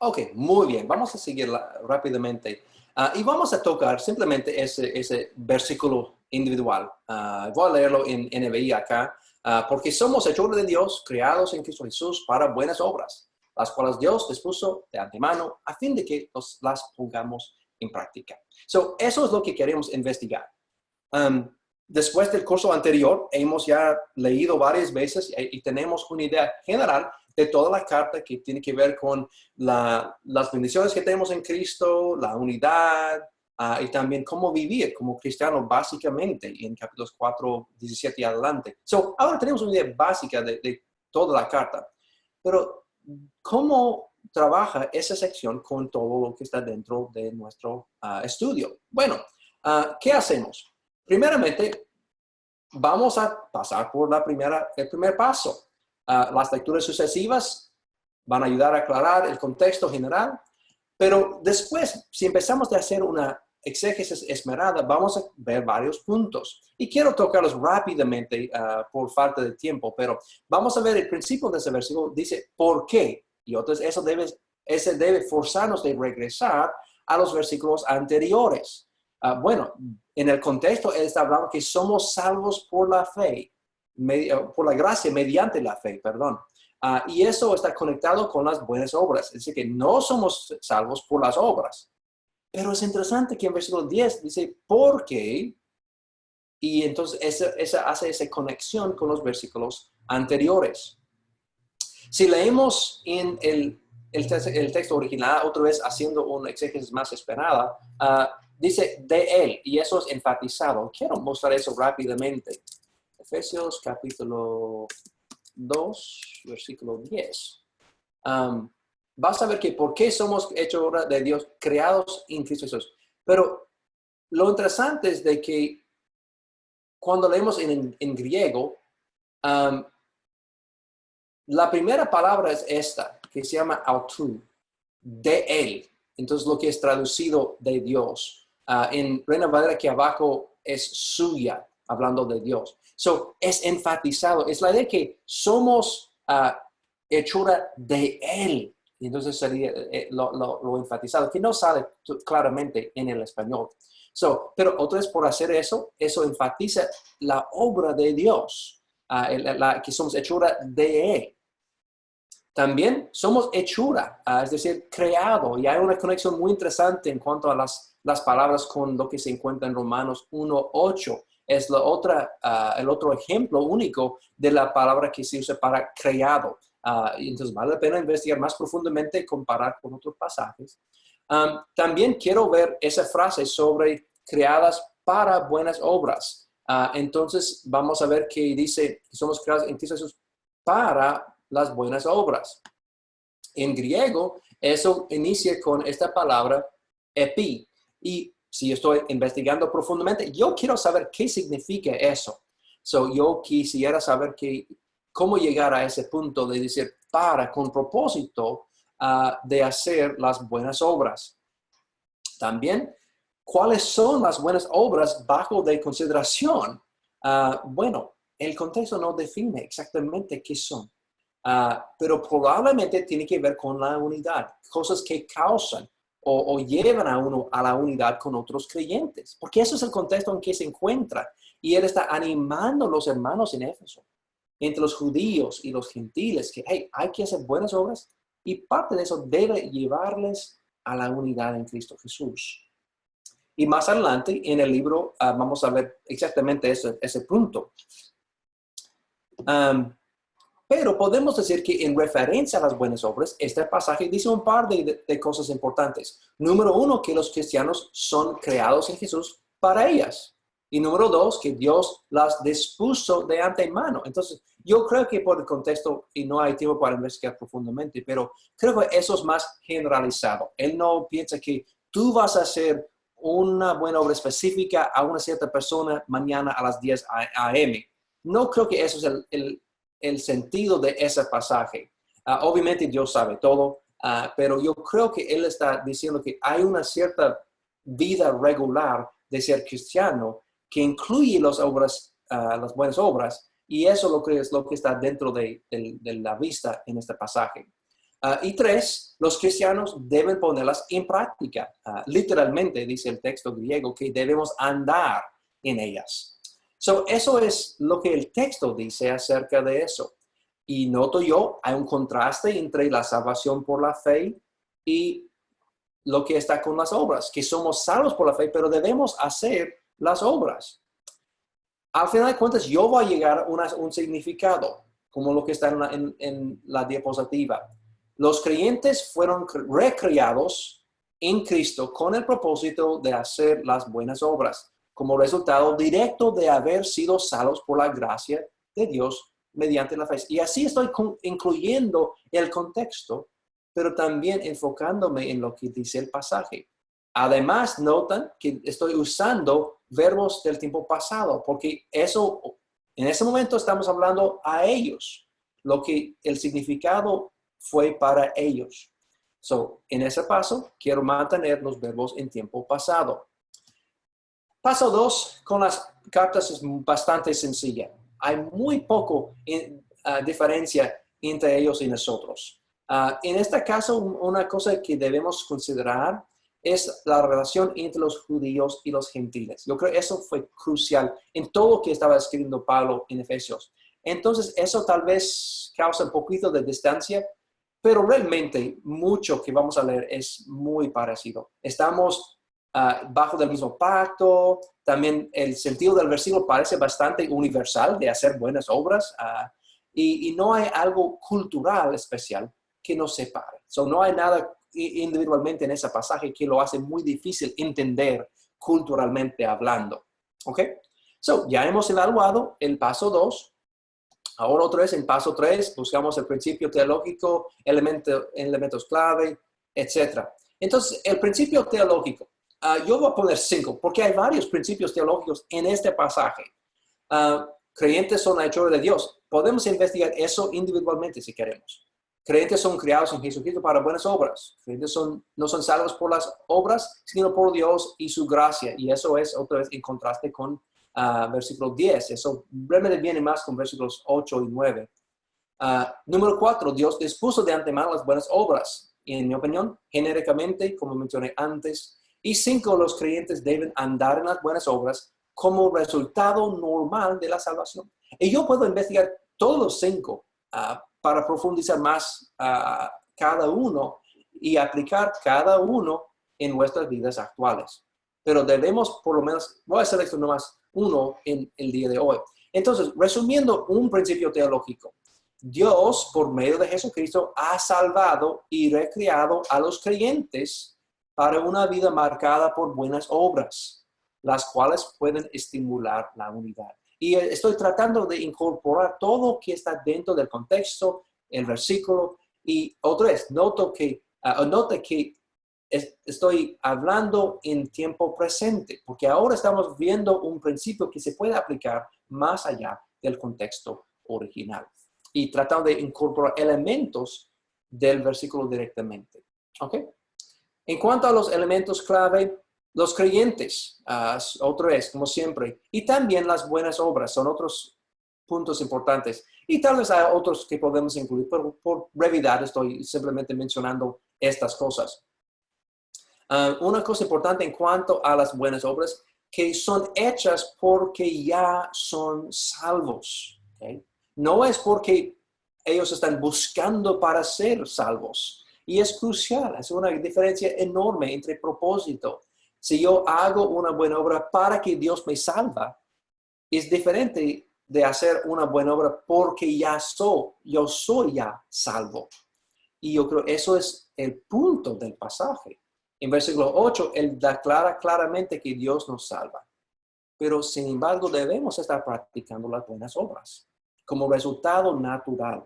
Ok, muy bien. Vamos a seguir rápidamente. Y vamos a tocar simplemente ese versículo individual. Voy a leerlo en NBI acá. Porque somos hechura de Dios, creados en Cristo Jesús para buenas obras, las cuales Dios dispuso de antemano a fin de que las pongamos en práctica. Eso es lo que queremos investigar. Después del curso anterior, hemos ya leído varias veces y tenemos una idea general de toda la carta que tiene que ver con las bendiciones que tenemos en Cristo, la unidad, y también cómo vivir como cristiano básicamente en capítulos 4, 17 y adelante. Ahora tenemos una idea básica de toda la carta, pero ¿cómo trabaja esa sección con todo lo que está dentro de nuestro estudio? Bueno, ¿qué hacemos? Primeramente, vamos a pasar por el primer paso. Las lecturas sucesivas van a ayudar a aclarar el contexto general, pero después, si empezamos a hacer una exégesis esmerada, vamos a ver varios puntos. Y quiero tocarlos rápidamente por falta de tiempo, pero vamos a ver el principio de ese versículo. Dice, ¿por qué? Y entonces ese debe forzarnos de regresar a los versículos anteriores. Bueno, en el contexto, él está hablando que somos salvos por la fe, por la gracia, mediante la fe, perdón. Y eso está conectado con las buenas obras. Es decir, que no somos salvos por las obras. Pero es interesante que en versículo 10 dice, ¿por qué? Y entonces esa hace esa conexión con los versículos anteriores. Si leemos en el texto original, otra vez haciendo una exégesis más esperada, dice de él, y eso es enfatizado. Quiero mostrar eso rápidamente. Efesios capítulo 2, versículo 10. Vas a ver que por qué somos hechos de Dios, creados en Cristo Jesús. Pero lo interesante es de que cuando leemos en griego, la primera palabra es esta, que se llama autou, de él. Entonces lo que es traducido de Dios. En Reina Valera que abajo es suya, hablando de Dios. Es enfatizado, es la idea que somos hechura de él. Y entonces sería lo enfatizado, que no sale claramente en el español. Pero otra vez por hacer eso enfatiza la obra de Dios, que somos hechura de él. También somos hechura, es decir, creado. Y hay una conexión muy interesante en cuanto a las palabras con lo que se encuentra en Romanos 1:8. Es el otro ejemplo único de la palabra que se usa para creado. Entonces vale la pena investigar más profundamente y comparar con otros pasajes. También quiero ver esa frase sobre creadas para buenas obras. Entonces vamos a ver que dice que somos creados en Cristo Jesús para las buenas obras. En griego, eso inicia con esta palabra epi. Y si estoy investigando profundamente, yo quiero saber qué significa eso. Yo quisiera saber cómo llegar a ese punto de decir para, con propósito de hacer las buenas obras. También, ¿cuáles son las buenas obras bajo de consideración? Bueno, el contexto no define exactamente qué son. Pero probablemente tiene que ver con la unidad, cosas que causan o llevan a uno a la unidad con otros creyentes, porque eso es el contexto en que se encuentra. Y él está animando a los hermanos en Éfeso, entre los judíos y los gentiles, que hey, hay que hacer buenas obras y parte de eso debe llevarles a la unidad en Cristo Jesús. Y más adelante en el libro vamos a ver exactamente ese punto. Pero podemos decir que en referencia a las buenas obras, este pasaje dice un par de cosas importantes. Número 1, que los cristianos son creados en Jesús para ellas. Y número 2, que Dios las dispuso de antemano. Entonces, yo creo que por el contexto, y no hay tiempo para investigar profundamente, pero creo que eso es más generalizado. Él no piensa que tú vas a hacer una buena obra específica a una cierta persona mañana a las 10 a.m. No creo que eso es el sentido de ese pasaje. Obviamente Dios sabe todo, pero yo creo que Él está diciendo que hay una cierta vida regular de ser cristiano que incluye las buenas obras, y eso es lo que está dentro de la vista en este pasaje. Y tres, los cristianos deben ponerlas en práctica. Literalmente dice el texto griego que debemos andar en ellas. Eso es lo que el texto dice acerca de eso. Y noto yo, hay un contraste entre la salvación por la fe y lo que está con las obras, que somos salvos por la fe, pero debemos hacer las obras. Al final de cuentas, yo voy a llegar a un significado, como lo que está en la diapositiva. Los creyentes fueron recreados en Cristo con el propósito de hacer las buenas obras, como resultado directo de haber sido salvos por la gracia de Dios mediante la fe. Y así estoy incluyendo el contexto, pero también enfocándome en lo que dice el pasaje. Además, notan que estoy usando verbos del tiempo pasado, porque eso, en ese momento estamos hablando a ellos, lo que el significado fue para ellos. En ese paso, quiero mantener los verbos en tiempo pasado. Paso 2, con las cartas es bastante sencilla. Hay muy poco diferencia entre ellos y nosotros. En este caso, una cosa que debemos considerar es la relación entre los judíos y los gentiles. Yo creo que eso fue crucial en todo lo que estaba escribiendo Pablo en Efesios. Entonces, eso tal vez causa un poquito de distancia, pero realmente mucho que vamos a leer es muy parecido. Estamos bajo del mismo pacto. También el sentido del versículo parece bastante universal de hacer buenas obras y no hay algo cultural especial que nos separe. No hay nada individualmente en ese pasaje que lo hace muy difícil entender culturalmente hablando. ¿Ok? Ya hemos evaluado el paso 2. Ahora otra vez en paso 3 buscamos el principio teológico, elementos clave, etc. Entonces, el principio teológico. Yo voy a poner 5 porque hay varios principios teológicos en este pasaje. Creyentes son la hechura de Dios. Podemos investigar eso individualmente si queremos. Creyentes son criados en Jesucristo para buenas obras. Creyentes no son salvos por las obras, sino por Dios y su gracia. Y eso es otra vez en contraste con versículo 10. Eso realmente viene más con versículos 8 y 9. Número 4, Dios dispuso de antemano las buenas obras. Y en mi opinión, genéricamente, como mencioné antes. Y 5, los creyentes deben andar en las buenas obras como resultado normal de la salvación. Y yo puedo investigar todos los 5 para profundizar más cada uno y aplicar cada uno en nuestras vidas actuales. Pero debemos, por lo menos, voy a seleccionar nomás uno en el día de hoy. Entonces, resumiendo un principio teológico, Dios, por medio de Jesucristo, ha salvado y recreado a los creyentes para una vida marcada por buenas obras, las cuales pueden estimular la unidad. Y estoy tratando de incorporar todo lo que está dentro del contexto, el versículo. Y otra vez, note que estoy hablando en tiempo presente, porque ahora estamos viendo un principio que se puede aplicar más allá del contexto original. Y tratando de incorporar elementos del versículo directamente. ¿Ok? En cuanto a los elementos clave, los creyentes, otra vez, como siempre, y también las buenas obras son otros puntos importantes. Y tal vez hay otros que podemos incluir, pero por brevedad estoy simplemente mencionando estas cosas. Una cosa importante en cuanto a las buenas obras, que son hechas porque ya son salvos. ¿Okay? No es porque ellos están buscando para ser salvos. Y es crucial, es una diferencia enorme entre propósito. Si yo hago una buena obra para que Dios me salva, es diferente de hacer una buena obra porque yo soy ya salvo. Y yo creo que eso es el punto del pasaje. En versículo 8, él declara claramente que Dios nos salva. Pero sin embargo debemos estar practicando las buenas obras como resultado natural.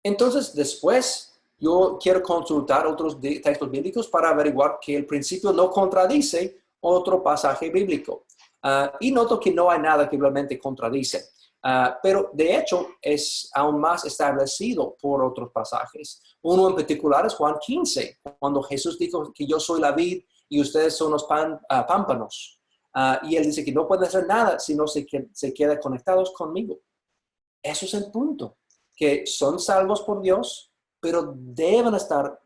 Entonces, después, yo quiero consultar otros textos bíblicos para averiguar que el principio no contradice otro pasaje bíblico. Y noto que no hay nada que realmente contradice. Pero de hecho, es aún más establecido por otros pasajes. Uno en particular es Juan 15, cuando Jesús dijo que yo soy la vid y ustedes son los pámpanos. Y él dice que no pueden hacer nada si no se quedan conectados conmigo. Eso es el punto. que son salvos por Dios, pero deben estar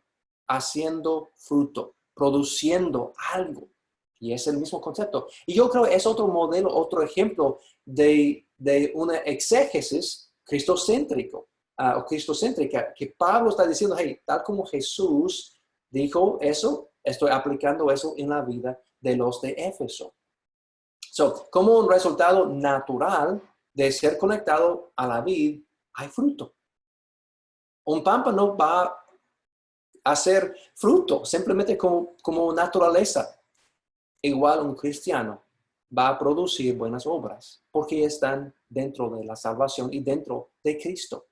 haciendo fruto, produciendo algo. Y es el mismo concepto. Y yo creo que es otro modelo, otro ejemplo de una exégesis cristocéntrico, o cristocéntrica, que Pablo está diciendo, hey, tal como Jesús dijo eso, estoy aplicando eso en la vida de los de Éfeso. So, como un resultado natural de ser conectado a la vid, hay fruto. Un pámpano va a hacer fruto simplemente como naturaleza. Igual un cristiano va a producir buenas obras porque están dentro de la salvación y dentro de Cristo.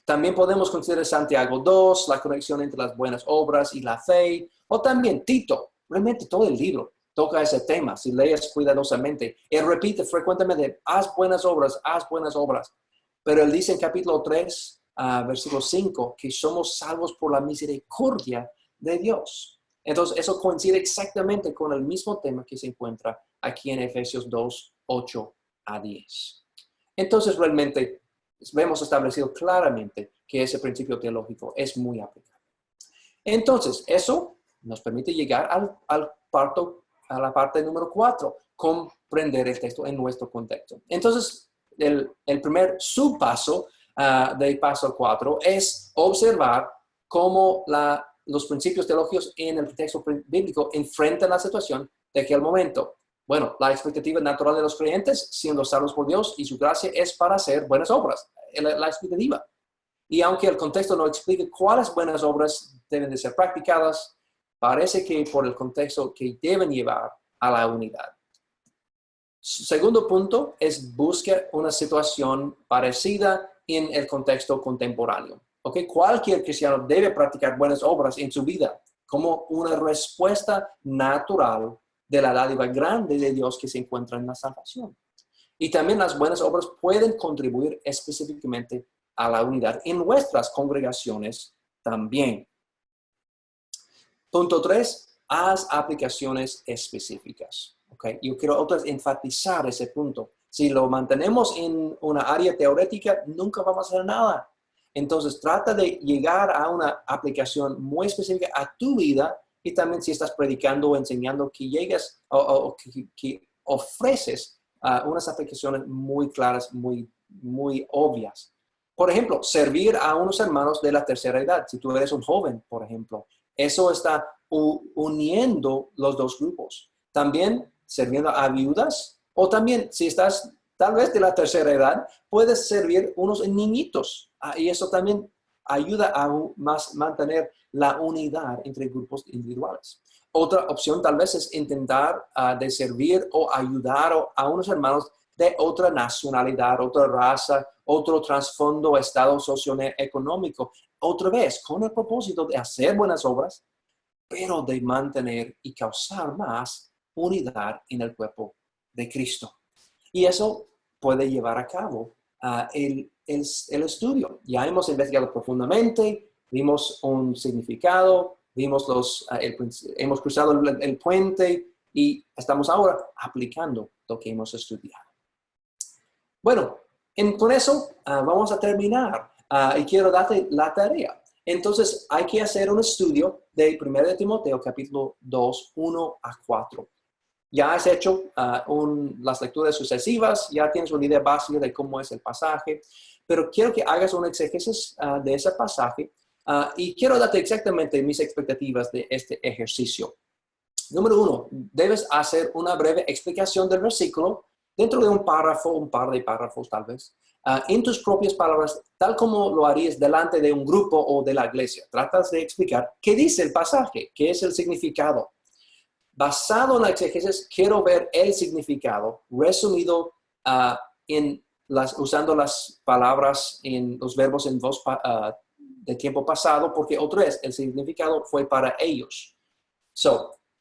También podemos considerar Santiago 2, la conexión entre las buenas obras y la fe, o también Tito. Realmente todo el libro toca ese tema, si lees cuidadosamente. Él repite frecuentemente, haz buenas obras, haz buenas obras. Pero él dice en capítulo 3, versículo 5, que somos salvos por la misericordia de Dios. Entonces, eso coincide exactamente con el mismo tema que se encuentra aquí en Efesios 2, 8 a 10. Entonces, realmente, vemos establecido claramente que ese principio teológico es muy aplicable. Entonces, eso nos permite llegar a la parte número 4, comprender el texto en nuestro contexto. Entonces, el primer subpaso del paso 4 es observar cómo los principios teológicos en el texto bíblico enfrentan la situación de aquel momento. Bueno, la expectativa natural de los creyentes, siendo salvos por Dios y su gracia, es para hacer buenas obras. La expectativa. Y aunque el contexto no explique cuáles buenas obras deben de ser practicadas, parece que por el contexto que deben llevar a la unidad. Segundo punto es buscar una situación parecida en el contexto contemporáneo. ¿Okay? Cualquier cristiano debe practicar buenas obras en su vida como una respuesta natural de la dádiva grande de Dios que se encuentra en la salvación. Y también las buenas obras pueden contribuir específicamente a la unidad en nuestras congregaciones también. Punto 3, haz aplicaciones específicas. ¿Okay? Yo quiero otra vez enfatizar ese punto. Si lo mantenemos en una área teórica, nunca vamos a hacer nada. Entonces, trata de llegar a una aplicación muy específica a tu vida y también si estás predicando o enseñando, que llegues o que ofreces unas aplicaciones muy claras, muy obvias. Por ejemplo, servir a unos hermanos de la tercera edad. Si tú eres un joven, por ejemplo, eso está uniendo los dos grupos. También sirviendo a viudas, o también si estás tal vez de la tercera edad, puedes servir unos niñitos. Y eso también ayuda a mantener la unidad entre grupos individuales. Otra opción tal vez es intentar de servir o ayudar a unos hermanos de otra nacionalidad, otra raza, otro trasfondo, estado socioeconómico. Otra vez, con el propósito de hacer buenas obras, pero de mantener y causar más unidad en el cuerpo de Cristo. Y eso puede llevar a cabo el estudio. Ya hemos investigado profundamente, vimos un significado, hemos cruzado el puente y estamos ahora aplicando lo que hemos estudiado. Bueno, con eso vamos a terminar y quiero darte la tarea. Entonces, hay que hacer un estudio de 1 de Timoteo, capítulo 2, 1 a 4. Ya has hecho las lecturas sucesivas, ya tienes una idea básica de cómo es el pasaje, pero quiero que hagas una exégesis de ese pasaje y quiero darte exactamente mis expectativas de este ejercicio. Número 1, debes hacer una breve explicación del versículo dentro de un párrafo, un par de párrafos tal vez, en tus propias palabras, tal como lo harías delante de un grupo o de la iglesia. Tratas de explicar qué dice el pasaje, qué es el significado. Basado en la exégesis, quiero ver el significado resumido usando las palabras en los verbos en voz de tiempo pasado, porque otra vez el significado fue para ellos.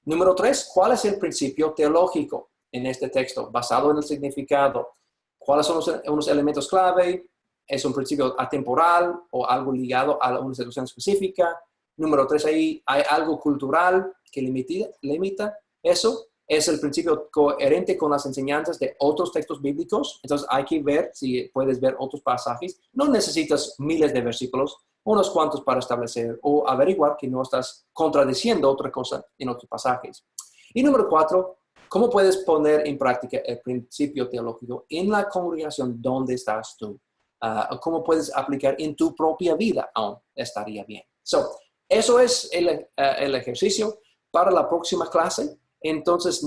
Número 3, ¿cuál es el principio teológico en este texto basado en el significado? ¿Cuáles son unos elementos clave? ¿Es un principio atemporal o algo ligado a una situación específica? Número 3, ahí hay algo cultural que limita eso. es el principio coherente con las enseñanzas de otros textos bíblicos. Entonces hay que ver si puedes ver otros pasajes. No necesitas miles de versículos, unos cuantos para establecer o averiguar que no estás contradiciendo otra cosa en otros pasajes. Y número 4, ¿cómo puedes poner en práctica el principio teológico en la congregación donde estás tú? ¿Cómo puedes aplicar en tu propia vida? Aún estaría bien. Eso es el ejercicio para la próxima clase. Entonces,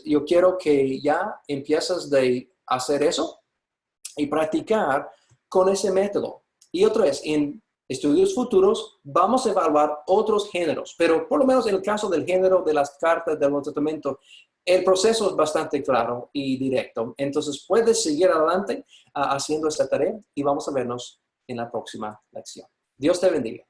yo quiero que ya empieces de hacer eso y practicar con ese método. Y otra vez, en estudios futuros vamos a evaluar otros géneros, pero por lo menos en el caso del género de las cartas del Nuevo Testamento, el proceso es bastante claro y directo. Entonces, puedes seguir adelante haciendo esta tarea y vamos a vernos en la próxima lección. Dios te bendiga.